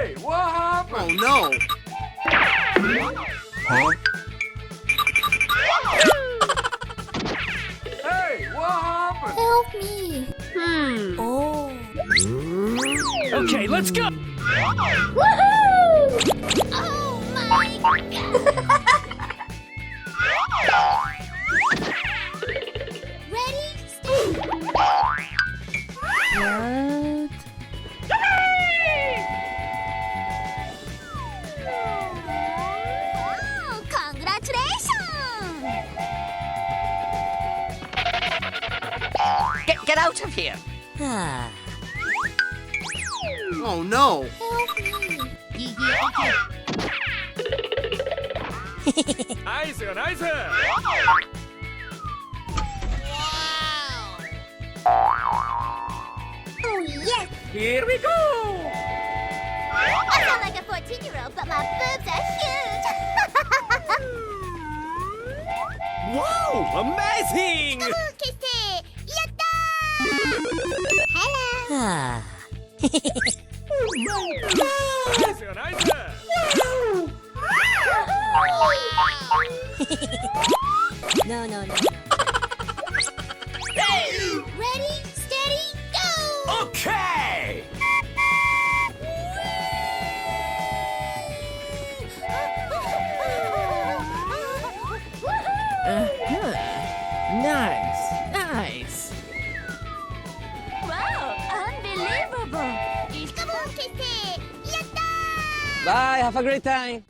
Hey, what happened? Oh no! Huh? Hey, what happened? Help me. Oh. Okay, let's go! Woohoo! Oh my god. Ready? Steady. What? Oh, congratulations! Get out of here! Oh no! Help me. Nice, nice. Oh yes! Here we go. I sound like a 14-year-old, but my boobs are huge! Wow, amazing! Come on, Kissy! Yatta! Hello! Nice, nice. No, no, no. Ready, steady, go! Okay. Nice, nice. Wow, unbelievable! Come on, Kissy! Yatta! Bye, have a great time.